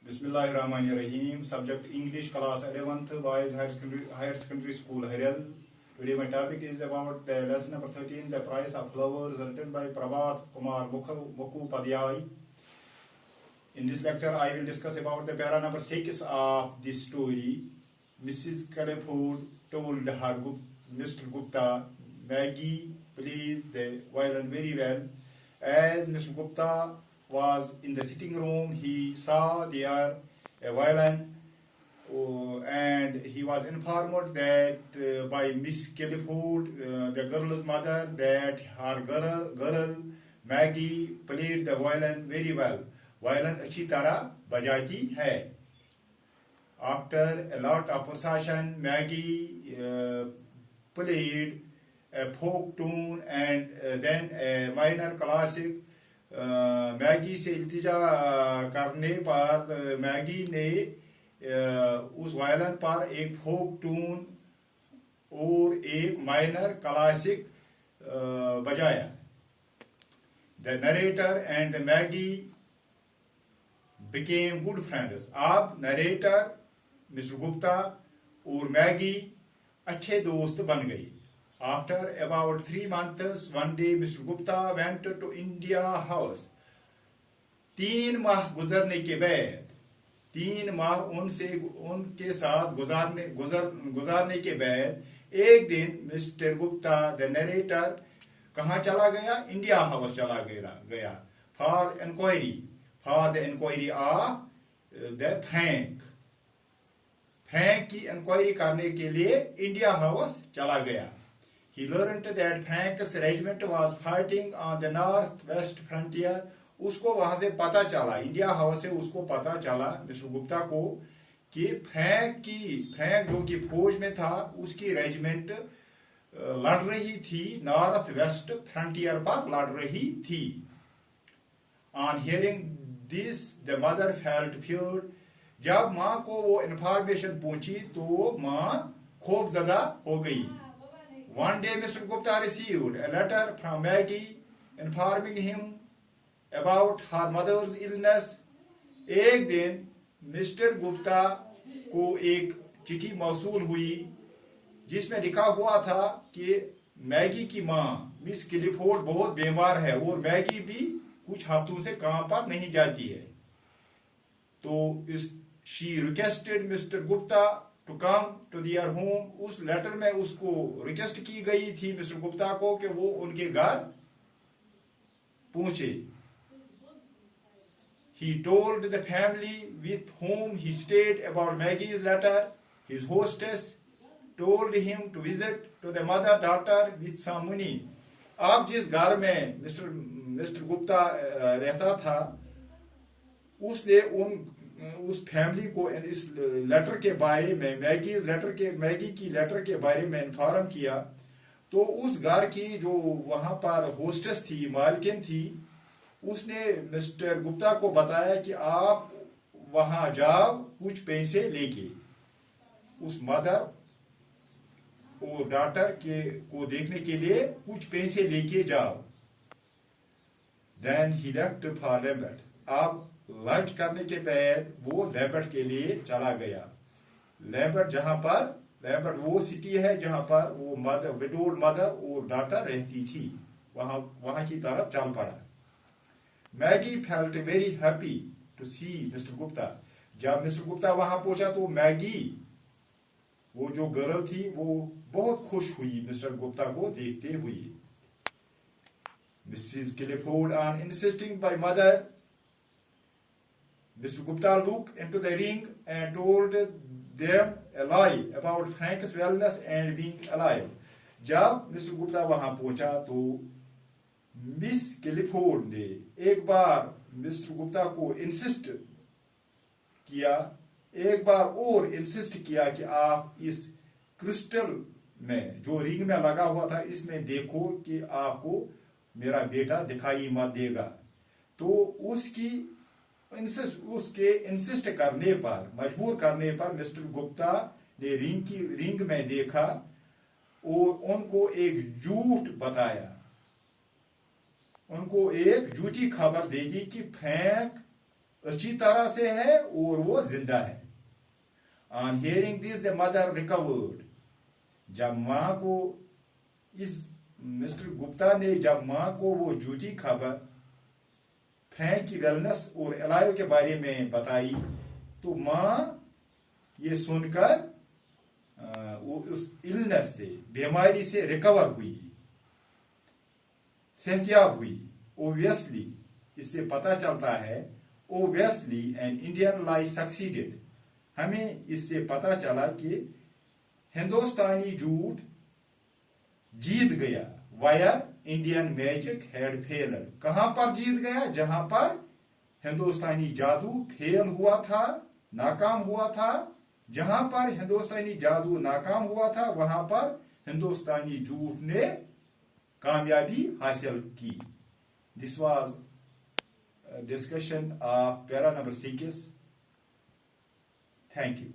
Bismillahirrahmanirrahim. Subject English class 11th Boys Higher Secondary School Harel. Today my topic is about the lesson number 13, The Price of Flowers, written by Prabhat Kumar Mukhopadhyay. In this lecture I will discuss about the para number 6 of this story. Mrs. Califford told her Mr. Gupta, Maggie plays the violin very well. As Mr. Gupta was in the sitting room, he saw there a violin and he was informed that by Miss Califford, the girl's mother, that her girl Maggie played the violin very well. Violin अच्छी तरह बजाती है. After a lot of persuasion, Maggie played a folk tune and then a minor classic. Maggi से इल्तिजा करने पर Maggi ने उस violin पर एक फोक टून और एक माइनर क्लासिक बजाया. The narrator and Maggi became good friends. अब नरेटर मिस्टर गुप्ता और मैगी अच्छे दोस्त बन गई. After about 3 months, one day Mr. Gupta went to India House. 3 माह गुजरने के बाद, 3 माह उनके साथ गुजारने के बाद एक दिन मिस्टर गुप्ता द नरेटर कहाँ चला गया? इंडिया हाउस चला गया for the inquiry of the Frank की इंक्वायरी करने के लिए इंडिया हाउस चला गया. He learned that Frank's regiment was fighting on the northwest frontier. उसको वहां से पता चला, इंडिया हाउस से उसको पता चला मिस्टर गुप्ता को कि फ्रैंक जो कि फौज में था, उसकी रेजिमेंट लड़ रही थी, नॉर्थ वेस्ट फ्रंटियर पर लड़ रही थी. On hearing this, the mother felt feared. जब माँ को वो इंफॉर्मेशन पहुंची तो माँ खौफजदा हो गई. One day Mr. Gupta received a letter from Maggie informing him about her mother's illness. एक दिन मिस्टर गुप्ता को एक चिट्ठी मौसूल हुई जिसमें लिखा हुआ था कि मैगी की माँ मिस क्लिफोर्ड बहुत बीमार है और मैगी भी कुछ हफ्तों से काम पर नहीं जाती है. तो she requested Mr. Gupta to come to their home. उस लेटर में उसको रिक्वेस्ट की गई थी मिस्टर गुप्ता को कि वो उनके घर पहुंचे. He told the family with whom he stayed about Maggie's letter. His hostess told him to visit to the mother daughter with some money. अब जिस घर में मिस्टर गुप्ता रहता था, उसने उस फैमिली को इस लेटर के बारे में, मैगी की लेटर के बारे में इन्फॉर्म किया. तो उस घर की जो वहां पर होस्टेस थी, मालकिन थी, उसने मिस्टर गुप्ता को बताया कि आप वहां जाओ कुछ पैसे लेके, उस मदर और डॉटर को देखने के लिए कुछ पैसे लेके जाओ. देन ही लेफ्ट फॉर लैम्बर्ट. अब लंच करने के बाद वो लैम्बर्ट के लिए चला गया. लैम्बर्ट वो सिटी है जहां पर वो विडोड मदर और डॉटर रहती थी. वहां की तरफ चल पड़ा. Maggie felt very happy to see mister Gupta. जब मिस्टर गुप्ता वहां पहुंचा तो मैगी, वो जो गर्ल थी, वो बहुत खुश हुई मिस्टर गुप्ता को देखते हुए. Mrs Clifford on insisting by mother, Mr. Gupta looked into the ring and told them a lie about Frank's wellness and being alive. जब मिस्टर गुप्ता वहां पहुंचा तो मिस क्लिफोर्ड ने एक बार मिस्टर गुप्ता को एक बार और इंसिस्ट किया कि आप इस क्रिस्टल में जो रिंग में लगा हुआ था, इसमें देखो कि आपको मेरा बेटा दिखाई मत देगा. तो उसके इंसिस्ट करने पर, मजबूर करने पर मिस्टर गुप्ता ने रिंग में देखा और उनको एक झूठ बताया, उनको एक झूठी खबर देगी कि फ्रैंक अच्छी तरह से है और वो जिंदा है। On hearing this the mother recovered, जब मां को इस मिस्टर गुप्ता ने जब मां को वो झूठी खबर फ्रैंक की वेलनेस और एलाइव के बारे में बताई, तो मां ये सुनकर वो उस इलनेस से, बीमारी से रिकवर हुई, सेहतियाब हुई। ओबियसली इससे पता चलता है, obviously an Indian lie succeeded, हमें इससे पता चला कि हिंदुस्तानी झूठ जीत गया। Wire Indian magic had failed, कहां पर जीत गया? जहां पर हिंदुस्तानी जादू फेल हुआ था, नाकाम हुआ था। जहां पर हिंदुस्तानी जादू नाकाम हुआ था, वहां पर हिंदुस्तानी झूठ ने कामयाबी हासिल की। This was discussion of para number 6। Thank you.